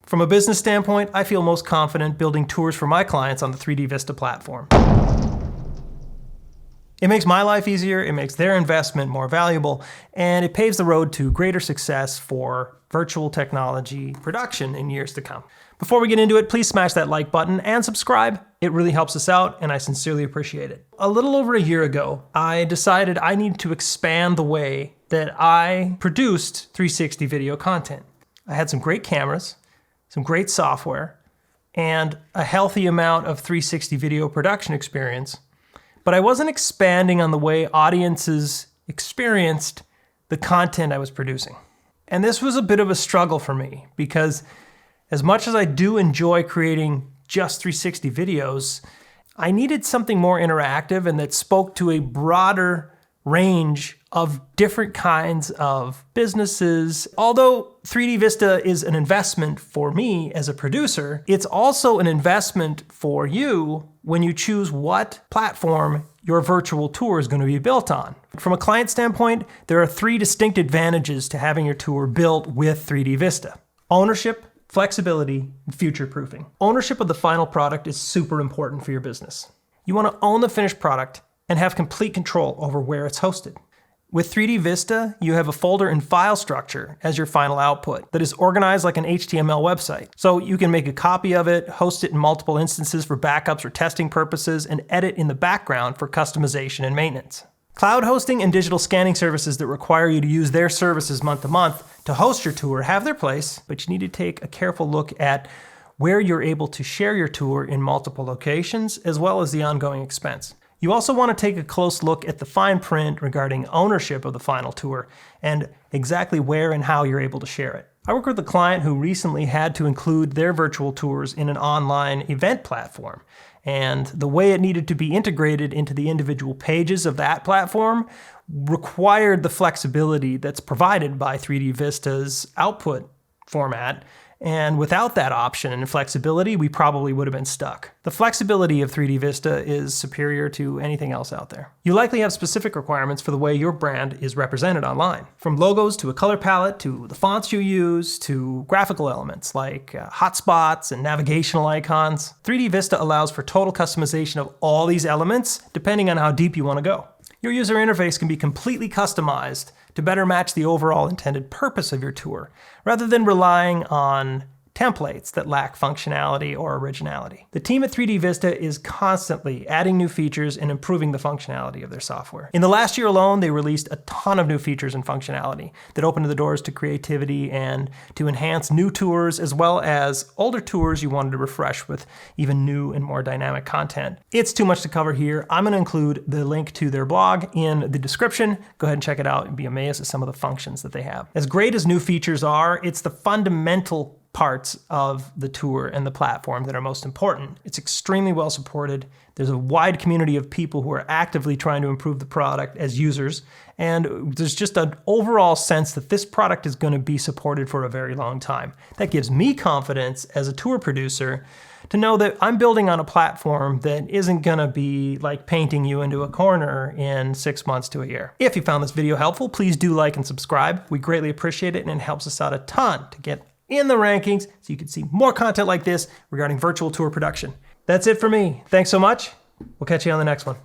From a business standpoint, I feel most confident building tours for my clients on the 3DVista platform. It makes my life easier, it makes their investment more valuable, and it paves the road to greater success for virtual technology production in years to come. Before we get into it, please smash that like button and subscribe. It really helps us out, and I sincerely appreciate it. A little over a year ago, I decided I needed to expand the way that I produced 360 video content. I had some great cameras, some great software, and a healthy amount of 360 video production experience. But I wasn't expanding on the way audiences experienced the content I was producing. And this was a bit of a struggle for me because as much as I do enjoy creating just 360 videos, I needed something more interactive and that spoke to a broader range of different kinds of businesses. Although 3DVista is an investment for me as a producer, it's also an investment for you when you choose what platform your virtual tour is going to be built on. From a client standpoint, there are 3 distinct advantages to having your tour built with 3DVista: ownership, flexibility, and future-proofing. Ownership of the final product is super important for your business. You want to own the finished product and have complete control over where it's hosted. With 3DVista, you have a folder and file structure as your final output that is organized like an HTML website. So you can make a copy of it, host it in multiple instances for backups or testing purposes, and edit in the background for customization and maintenance. Cloud hosting and digital scanning services that require you to use their services month to month to host your tour have their place, but you need to take a careful look at where you're able to share your tour in multiple locations, as well as the ongoing expense. You also want to take a close look at the fine print regarding ownership of the final tour and exactly where and how you're able to share it. I work with a client who recently had to include their virtual tours in an online event platform, and the way it needed to be integrated into the individual pages of that platform required the flexibility that's provided by 3DVista's output format. And without that option and flexibility, we probably would have been stuck. The flexibility of 3DVista is superior to anything else out there. You likely have specific requirements for the way your brand is represented online. From logos to a color palette, to the fonts you use, to graphical elements like hotspots and navigational icons. 3DVista allows for total customization of all these elements, depending on how deep you want to go. Your user interface can be completely customized to better match the overall intended purpose of your tour, rather than relying on templates that lack functionality or originality. The team at 3DVista is constantly adding new features and improving the functionality of their software. In the last year alone, they released a ton of new features and functionality that opened the doors to creativity and to enhance new tours, as well as older tours you wanted to refresh with even new and more dynamic content. It's too much to cover here. I'm going to include the link to their blog in the description. Go ahead and check it out and be amazed at some of the functions that they have. As great as new features are, it's the fundamental parts of the tour and the platform that are most important. It's extremely well supported. There's a wide community of people who are actively trying to improve the product as users, and there's just an overall sense that this product is going to be supported for a very long time. That gives me confidence as a tour producer to know that I'm building on a platform that isn't going to be like painting you into a corner in 6 months to a year. If you found this video helpful, please do like and subscribe. We greatly appreciate it, and it helps us out a ton to get in the rankings so you can see more content like this regarding virtual tour production. That's it for me. Thanks so much. We'll catch you on the next one.